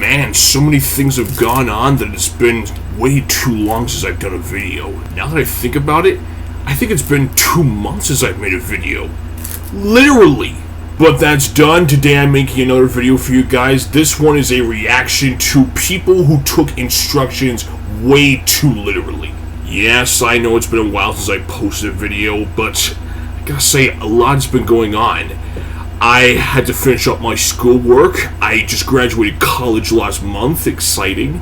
Man, so many things have gone on that it's been way too long since I've done a video. Now that I think about it, I think it's been 2 months since I've made a video. Literally! But that's done. Today I'm making another video for you guys. This one is a reaction to people who took instructions way too literally. Yes, I know it's been a while since I posted a video, but I gotta say, a lot has been going on. I had to finish up my schoolwork. I just graduated college last month, exciting.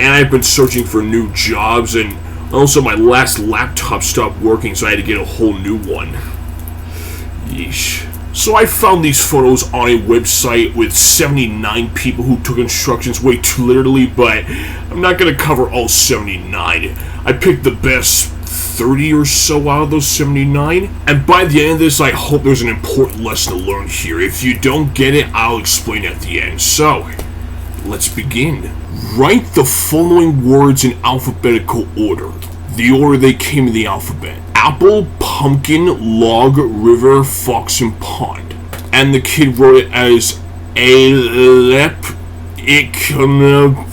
And I've been searching for new jobs, and also my last laptop stopped working, so I had to get a whole new one. Yeesh. So I found these photos on a website with 79 people who took instructions way too literally, but I'm not going to cover all 79. I picked the best 30 or so out of those 79, and by the end of this, I hope there's an important lesson to learn here. If you don't get it, I'll explain at the end. So, let's begin. Write the following words in alphabetical order, the order they came in the alphabet. Apple, pumpkin, log, river, fox, and pond. And the kid wrote it as Alep Ikonapug.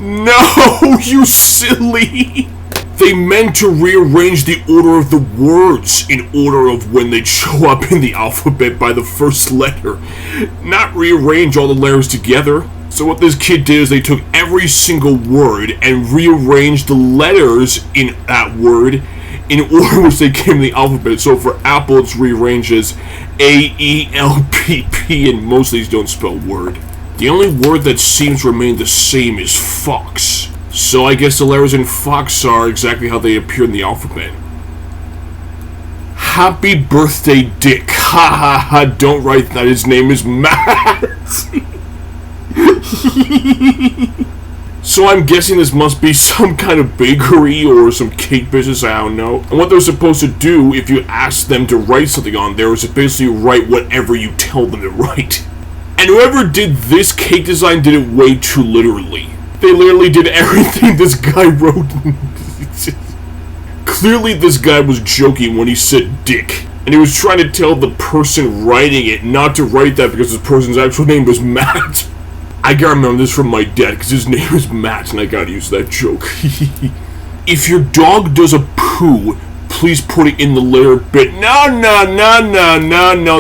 No, you silly! They meant to rearrange the order of the words in order of when they'd show up in the alphabet by the first letter, not rearrange all the letters together. So what this kid did is they took every single word and rearranged the letters in that word in order which they came in the alphabet. So for apple, it's rearranged as A-E-L-P-P, and most of these don't spell word. The only word that seems to remain the same is fox. So I guess the letters in fox are exactly how they appear in the alphabet. Happy birthday, Dick. Ha ha ha, don't write that, his name is Matt. So I'm guessing this must be some kind of bakery or some cake business, I don't know. And what they're supposed to do if you ask them to write something on there is to basically write whatever you tell them to write. And whoever did this cake design did it way too literally. They literally did everything this guy wrote. Clearly this guy was joking when he said dick. And he was trying to tell the person writing it not to write that because this person's actual name was Matt. I gotta remember this from my dad because his name is Matt and I gotta use that joke. If your dog does a poo, please put it in the letter bit. No,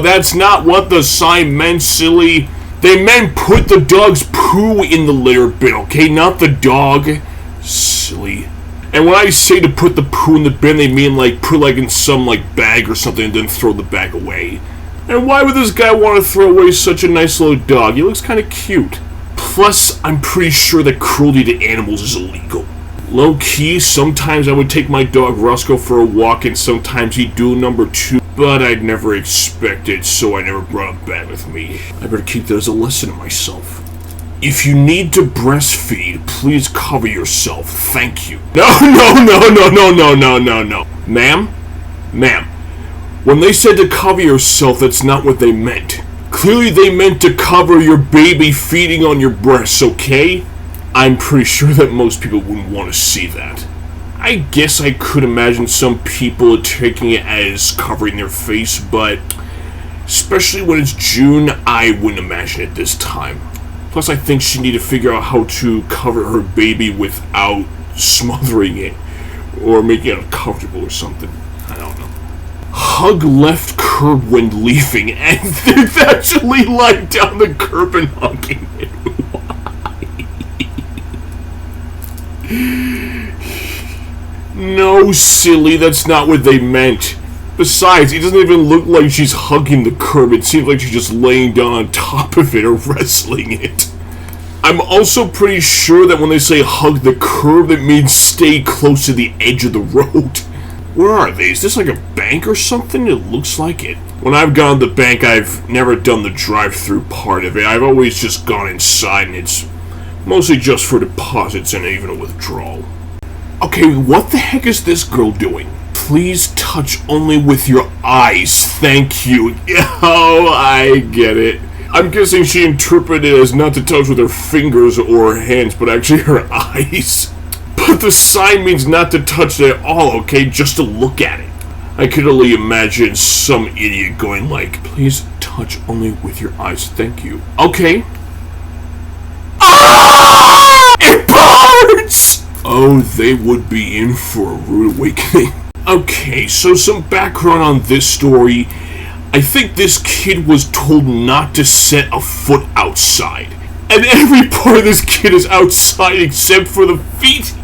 that's not what the sign meant, silly. They meant put the dog's poo in the litter bin, okay? Not the dog. Silly. And when I say to put the poo in the bin, they mean like put like in some like bag or something and then throw the bag away. And why would this guy want to throw away such a nice little dog? He looks kind of cute. Plus, I'm pretty sure that cruelty to animals is illegal. Low-key, sometimes I would take my dog Roscoe for a walk and sometimes he'd do number 2, but I'd never expect it, so I never brought him back with me. I better keep that as a lesson to myself. If you need to breastfeed, please cover yourself. Thank you. No. Ma'am? When they said to cover yourself, that's not what they meant. Clearly they meant to cover your baby feeding on your breasts, okay? I'm pretty sure that most people wouldn't want to see that. I guess I could imagine some people taking it as covering their face, but especially when it's June, I wouldn't imagine it this time. Plus, I think she needed to figure out how to cover her baby without smothering it or making it uncomfortable or something. I don't know. Hug left curb when leaving, and they've actually lied down the curb and hugging it. No, silly, that's not what they meant. Besides, it doesn't even look like she's hugging the curb. It seems like she's just laying down on top of it or wrestling it. I'm also pretty sure that when they say hug the curb, it means stay close to the edge of the road. Where are they? Is this like a bank or something? It looks like it. When I've gone to the bank, I've never done the drive-through part of it. I've always just gone inside, and it's mostly just for deposits and even a withdrawal. Okay, what the heck is this girl doing? Please touch only with your eyes, thank you. Oh, I get it. I'm guessing she interpreted it as not to touch with her fingers or her hands, but actually her eyes. But the sign means not to touch it at all, okay? Just to look at it. I could only imagine some idiot going like, please touch only with your eyes, thank you. Okay. Ah! It burns! Oh, they would be in for a rude awakening. Okay, so some background on this story. I think this kid was told not to set a foot outside. And every part of this kid is outside except for the feet.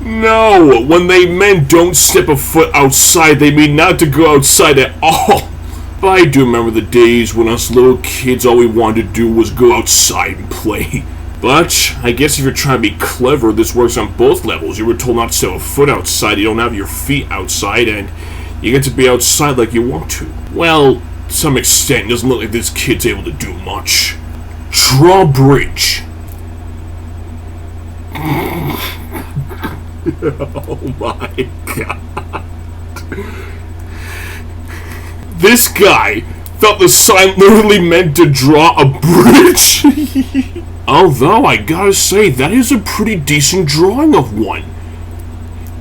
No, when they meant don't step a foot outside, they mean not to go outside at all. But I do remember the days when us little kids, all we wanted to do was go outside and play. But I guess if you're trying to be clever, this works on both levels. You were told not to step a foot outside, you don't have your feet outside, and you get to be outside like you want to. Well, to some extent, it doesn't look like this kid's able to do much. Drawbridge. Oh my god. This guy thought the sign literally meant to draw a bridge. Although, I gotta say, that is a pretty decent drawing of one.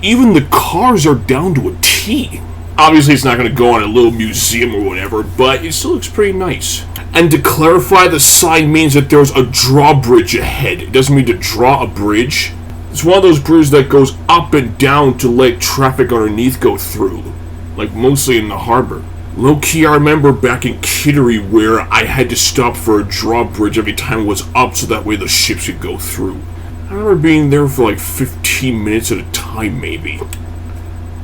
Even the cars are down to a T. Obviously, it's not going to go on a little museum or whatever, but it still looks pretty nice. And to clarify, the sign means that there's a drawbridge ahead. It doesn't mean to draw a bridge. It's one of those bridges that goes up and down to let traffic underneath go through. Like, mostly in the harbor. Low-key, I remember back in Kittery where I had to stop for a drawbridge every time it was up so that way the ships could go through. I remember being there for like 15 minutes at a time, maybe.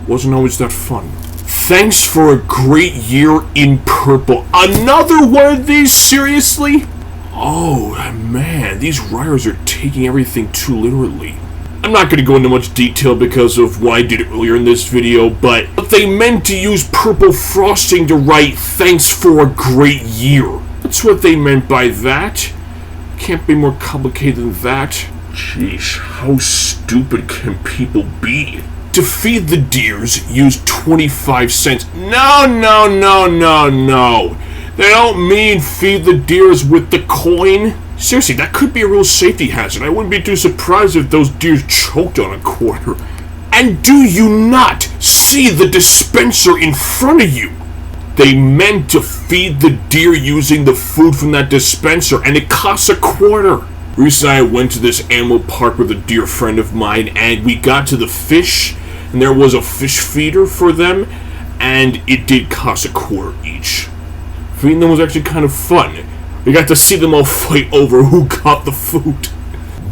Wasn't always that fun. Thanks for a great year in purple. Another one of these? Seriously? Oh, man, these writers are taking everything too literally. I'm not going to go into much detail because of what I did earlier in this video, but they meant to use purple frosting to write, thanks for a great year. That's what they meant by that. Can't be more complicated than that. Jeez, how stupid can people be? To feed the deers, use 25 cents. No. They don't mean feed the deers with the coin. Seriously, that could be a real safety hazard. I wouldn't be too surprised if those deers choked on a quarter. And do you not see the dispenser in front of you? They meant to feed the deer using the food from that dispenser, and it costs a quarter. Recently, I went to this animal park with a dear friend of mine, and we got to the fish, and there was a fish feeder for them, and it did cost a quarter each. Feeding them was actually kind of fun. We got to see them all fight over who got the food.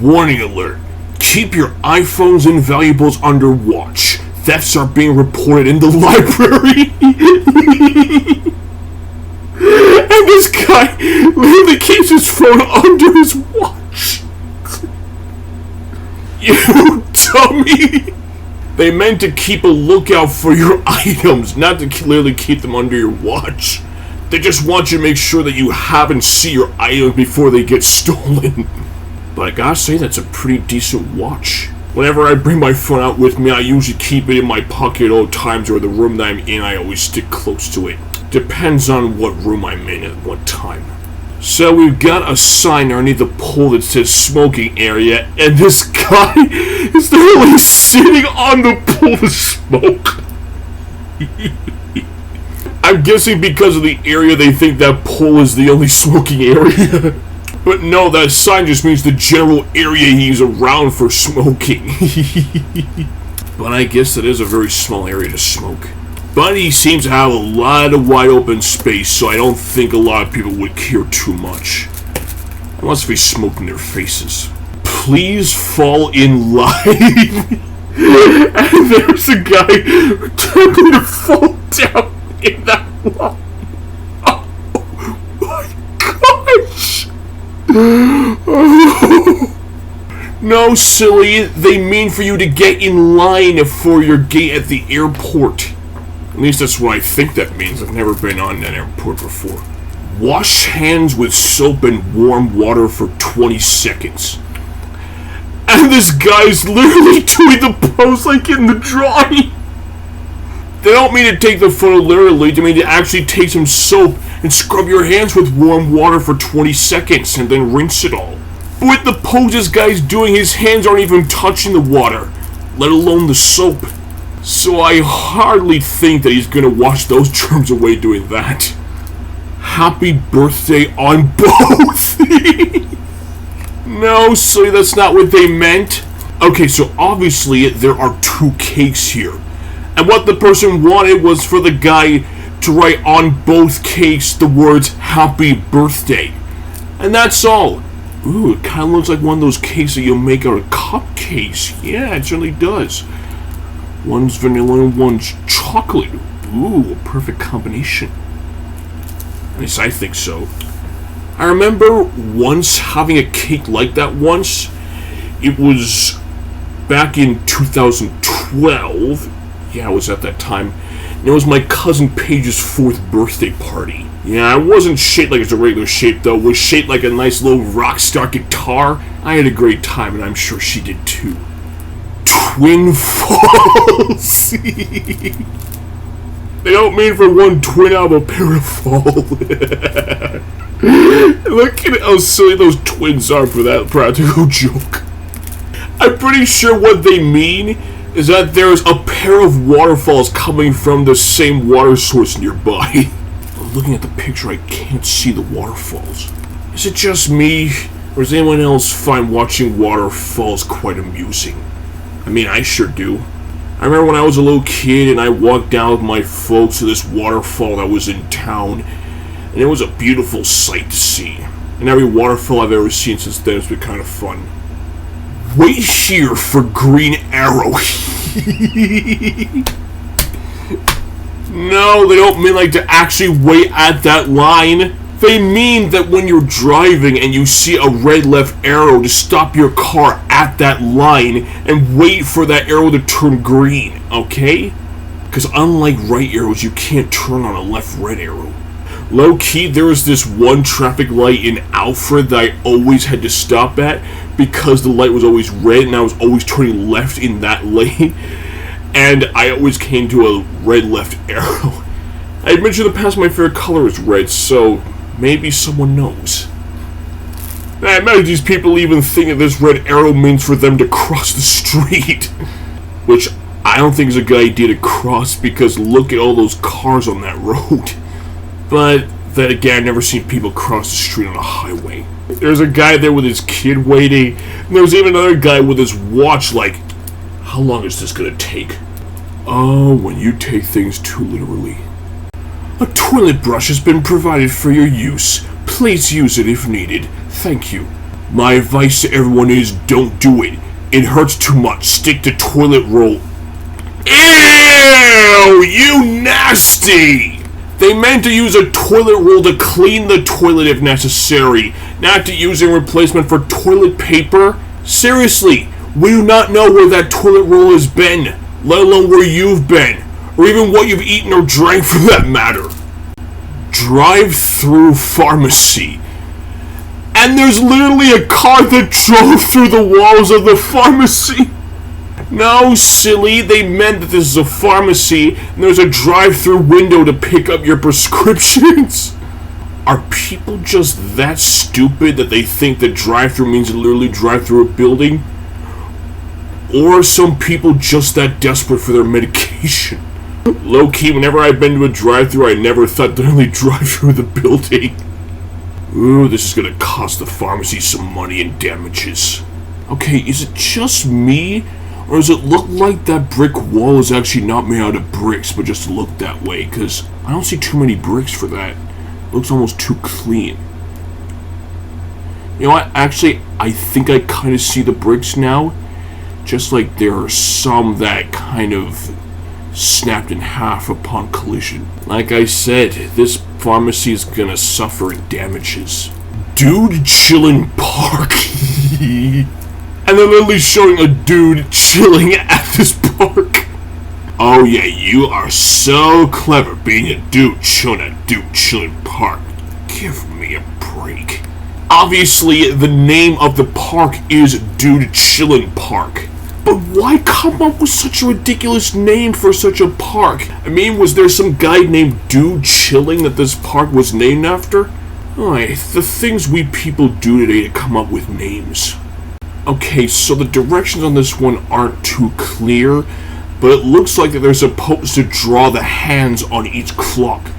Warning alert. Keep your iPhones and valuables under watch. Thefts are being reported in the library. And this guy literally keeps his phone under his watch. You dummy. They meant to keep a lookout for your items, not to clearly keep them under your watch. They just want you to make sure that you haven't seen your items before they get stolen. But I gotta say, that's a pretty decent watch. Whenever I bring my phone out with me, I usually keep it in my pocket at all times, or the room that I'm in, I always stick close to it. Depends on what room I'm in at what time. So we've got a sign underneath the pole that says smoking area, and this guy is literally sitting on the pole to smoke. I'm guessing because of the area they think that pole is the only smoking area. But no, that sign just means the general area he's around for smoking. But I guess that is a very small area to smoke. But he seems to have a lot of wide open space, so I don't think a lot of people would care too much. Unless we smoke in their faces. Please fall in line. And there's a guy attempting to fall down in that line. Oh my gosh. No, silly. They mean for you to get in line for your gate at the airport. At least that's what I think that means. I've never been on an airport before. Wash hands with soap and warm water for 20 seconds. And this guy's literally doing the pose like in the drawing. They don't mean to take the photo literally. They mean to actually take some soap and scrub your hands with warm water for 20 seconds and then rinse it all. With the pose this guy's doing, his hands aren't even touching the water, let alone the soap. So I hardly think that he's gonna wash those germs away doing that. Happy birthday on both! No, silly, that's not what they meant. Okay, so obviously there are 2 cakes here. And what the person wanted was for the guy to write on both cakes the words happy birthday. And that's all. Ooh, it kind of looks like one of those cakes that you'll make out of cupcakes. Yeah, it certainly does. One's vanilla and one's chocolate. Ooh, a perfect combination. At least I think so. I remember once having a cake like that once. It was back in 2012. Yeah, I was at that time. And it was my cousin Paige's 4th birthday party. Yeah, it wasn't shaped like it's a regular shape, though. It was shaped like a nice little rock star guitar. I had a great time, and I'm sure she did too. Twin falls! They don't mean for one twin out of a pair of falls. Look at how silly those twins are for that practical joke. I'm pretty sure what they mean is that there's a pair of waterfalls coming from the same water source nearby. Looking at the picture, I can't see the waterfalls. Is it just me, or does anyone else find watching waterfalls quite amusing? I mean, I sure do. I remember when I was a little kid and I walked down with my folks to this waterfall that was in town, and it was a beautiful sight to see. And every waterfall I've ever seen since then has been kind of fun. Wait here for Green Arrow. No, they don't mean like to actually wait at that line. They mean that when you're driving and you see a red left arrow, to stop your car at that line and wait for that arrow to turn green, okay? Because unlike right arrows, you can't turn on a left red arrow. Low key, there was this one traffic light in Alfred that I always had to stop at because the light was always red and I was always turning left in that lane. And I always came to a red left arrow. I mentioned in the past my favorite color is red, so maybe someone knows. I imagine these people even think that this red arrow means for them to cross the street. Which I don't think is a good idea to cross because look at all those cars on that road. But then again, I've never seen people cross the street on a highway. There's a guy there with his kid waiting, and there was even another guy with his watch like, how long is this gonna take? Oh, when you take things too literally. A toilet brush has been provided for your use. Please use it if needed. Thank you. My advice to everyone is don't do it. It hurts too much. Stick to toilet roll. Ew! You nasty! They meant to use a toilet roll to clean the toilet if necessary, not to use in replacement for toilet paper. Seriously, we do not know where that toilet roll has been, let alone where you've been, or even what you've eaten or drank for that matter. Drive-through pharmacy. And there's literally a car that drove through the walls of the pharmacy. No, silly, they meant that this is a pharmacy and there's a drive-through window to pick up your prescriptions. Are people just that stupid that they think that drive-through means literally drive through a building? Or are some people just that desperate for their medication? Low-key, whenever I've been to a drive-through, I never thought to really drive through the building. Ooh, this is gonna cost the pharmacy some money and damages. Okay, is it just me? Or does it look like that brick wall is actually not made out of bricks, but just looked that way? Because I don't see too many bricks for that. It looks almost too clean. You know what? Actually, I think I kind of see the bricks now. Just like there are some that kind of snapped in half upon collision. Like I said, this pharmacy is gonna suffer damages. Dude chillin' park. And they're literally showing a dude chilling at this park. Oh yeah, you are so clever being a dude chilling at Dude Chillin' Park. Give me a break. Obviously, the name of the park is Dude Chillin' Park. But why come up with such a ridiculous name for such a park? I mean, was there some guy named Dude Chilling that this park was named after? Alright, the things we people do today to come up with names. Okay, so the directions on this one aren't too clear, but it looks like that they're supposed to draw the hands on each clock.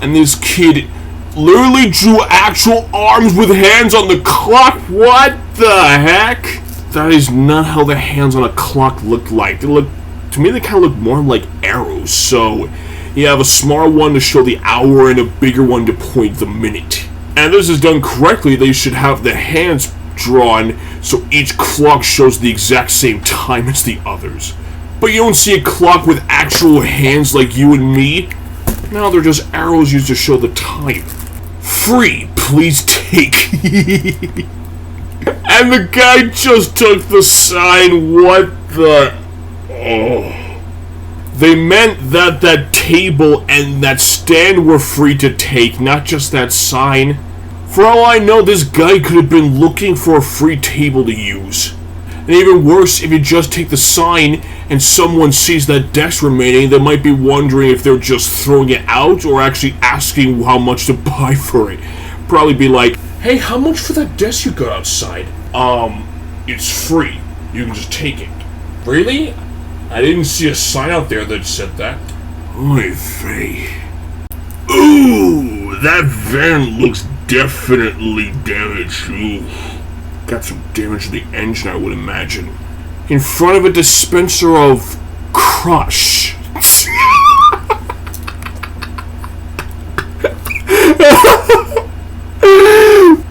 And this kid literally drew actual arms with hands on the clock. What the heck? That is not how the hands on a clock look like. To me, they kind of look more like arrows. So you have a smaller one to show the hour and a bigger one to point the minute. And this is done correctly. They should have the hands drawn so each clock shows the exact same time as the others. But you don't see a clock with actual hands like you and me. No, they're just arrows used to show the time. Free, please take. And the guy just took the sign. What the... Oh. They meant that that table and that stand were free to take, not just that sign. For all I know, this guy could have been looking for a free table to use. And even worse, if you just take the sign and someone sees that desk remaining, they might be wondering if they're just throwing it out or actually asking how much to buy for it. Probably be like, hey, how much for that desk you got outside? It's free. You can just take it. Really? I didn't see a sign out there that said that. Oy vey. Ooh, that van looks definitely damaged. Ooh. Got some damage to the engine, I would imagine. In front of a dispenser of Crush.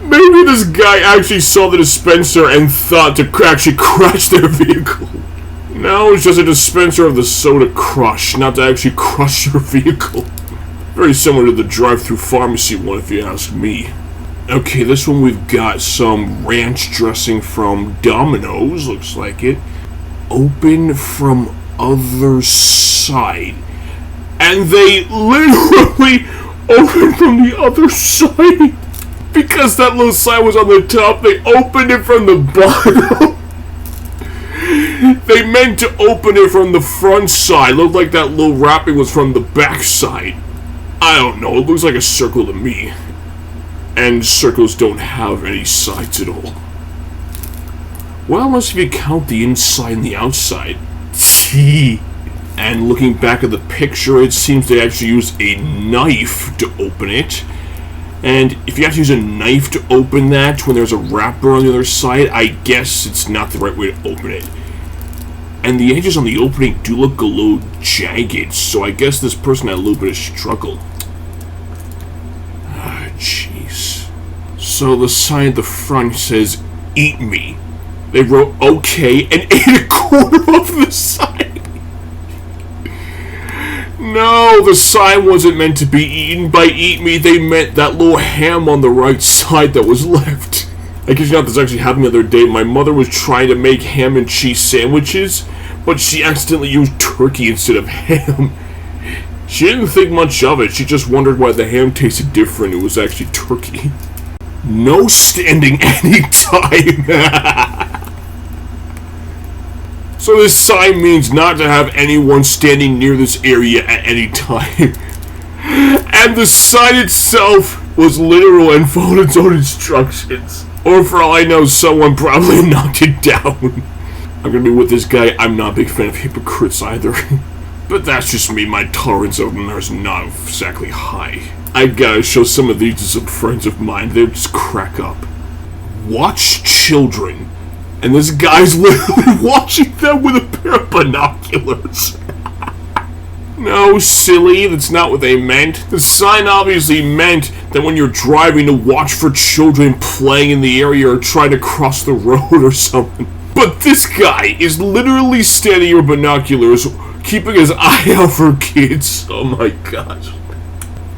Maybe this guy actually saw the dispenser and thought to actually crash their vehicle. No, it's just a dispenser of the soda Crush, not to actually crush your vehicle. Very similar to the drive-thru pharmacy one, if you ask me. Okay, this one we've got some ranch dressing from Domino's, looks like it. Open from other side. And they literally open from the other side. Because that little sign was on the top, they opened it from the bottom. They meant to open it from the front side. Looked like that little wrapping was from the back side. I don't know, it looks like a circle to me. And circles don't have any sides at all. Well, unless if you count the inside and the outside. And looking back at the picture, it seems they actually used a knife to open it. And if you have to use a knife to open that when there's a wrapper on the other side, I guess it's not the right way to open it. And the edges on the opening do look a little jagged, so I guess this person had a little bit of struggle. Ah, jeez. So the sign at the front says, "Eat me." They wrote okay and ate a quarter of the sign. No, the sign wasn't meant to be eaten. By eat me, they meant that little ham on the right side that was left. I guess you know this actually happened the other day. My mother was trying to make ham and cheese sandwiches, but she accidentally used turkey instead of ham. She didn't think much of it. She just wondered why the ham tasted different. It was actually turkey. No standing anytime. So this sign means not to have anyone standing near this area at any time. And the sign itself was literal and followed its own instructions. Or for all I know, someone probably knocked it down. I'm gonna be with this guy, I'm not a big fan of hypocrites either. But that's just me, my tolerance of them is not exactly high. I gotta show some of these to some friends of mine, they just crack up. Watch children. And this guy's literally watching them with a pair of binoculars. No, silly, that's not what they meant. The sign obviously meant that when you're driving to watch for children playing in the area or trying to cross the road or something. But this guy is literally standing here with binoculars, keeping his eye out for kids. Oh my gosh.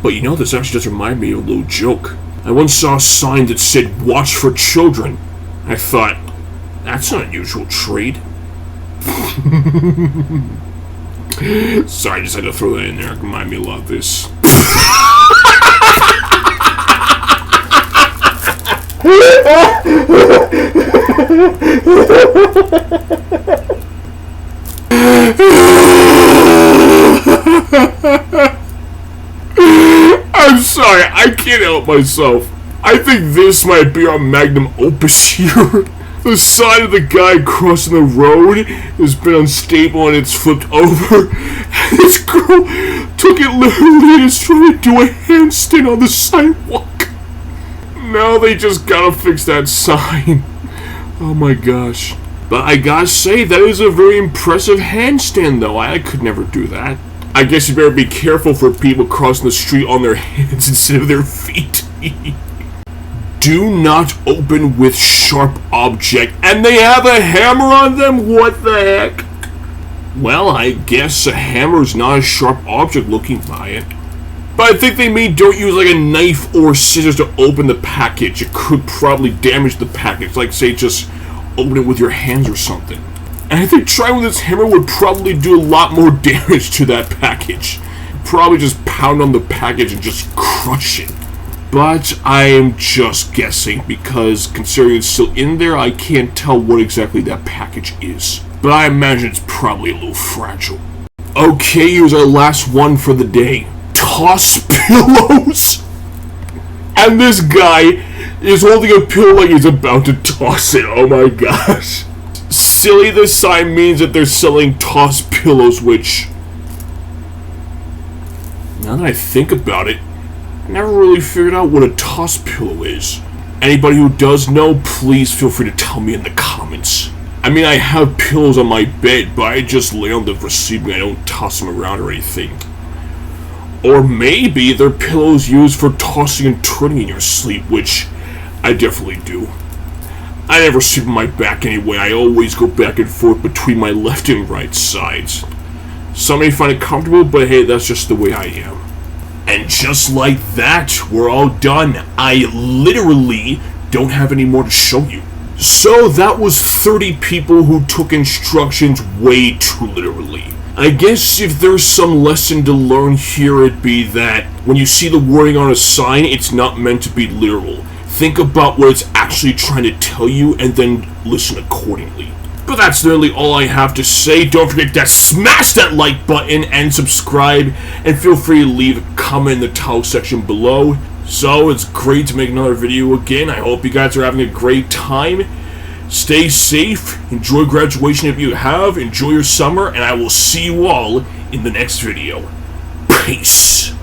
But you know, this actually does remind me of a little joke. I once saw a sign that said, "Watch for children." I thought, that's an unusual trait. Sorry, I just had to throw that in there. It reminded me a lot of this. I'm I'm sorry, I can't help myself. I think this might be our magnum opus here. The side of the guy crossing the road has been unstable and it's flipped over. And this girl took it literally and is trying to do a handstand on the sidewalk. Now they just gotta fix that sign. Oh my gosh. But I gotta say, that is a very impressive handstand though. I could never do that. I guess you better be careful for people crossing the street on their hands instead of their feet. Do not open with sharp object. And they have a hammer on them? What the heck? Well, I guess a hammer is not a sharp object looking by it. But I think they mean don't use like a knife or scissors to open the package. It could probably damage the package. Like say just open it with your hands or something. And I think trying with this hammer would probably do a lot more damage to that package. Probably just pound on the package and just crush it. But I am just guessing because considering it's still in there, I can't tell what exactly that package is. But I imagine it's probably a little fragile. Okay, here's our last one for the day. Toss pillows! And this guy is holding a pillow like he's about to toss it. Oh my gosh. Silly, this sign means that they're selling toss pillows, which, now that I think about it, I never really figured out what a toss pillow is. Anybody who does know, please feel free to tell me in the comments. I mean, I have pillows on my bed, but I just lay on them for sleeping. I don't toss them around or anything. Or maybe they're pillows used for tossing and turning in your sleep, which I definitely do. I never sleep on my back anyway. I always go back and forth between my left and right sides. Some may find it comfortable, but hey, that's just the way I am. And just like that, we're all done. I literally don't have any more to show you. So that was 30 people who took instructions way too literally. I guess if there's some lesson to learn here, it'd be that when you see the wording on a sign, it's not meant to be literal. Think about what it's actually trying to tell you and then listen accordingly. But that's nearly all I have to say. Don't forget to smash that like button and subscribe, and feel free to leave a comment in the tile section below. So it's great to make another video again. I hope you guys are having a great time. Stay safe, enjoy graduation if you have, enjoy your summer, and I will see you all in the next video. Peace.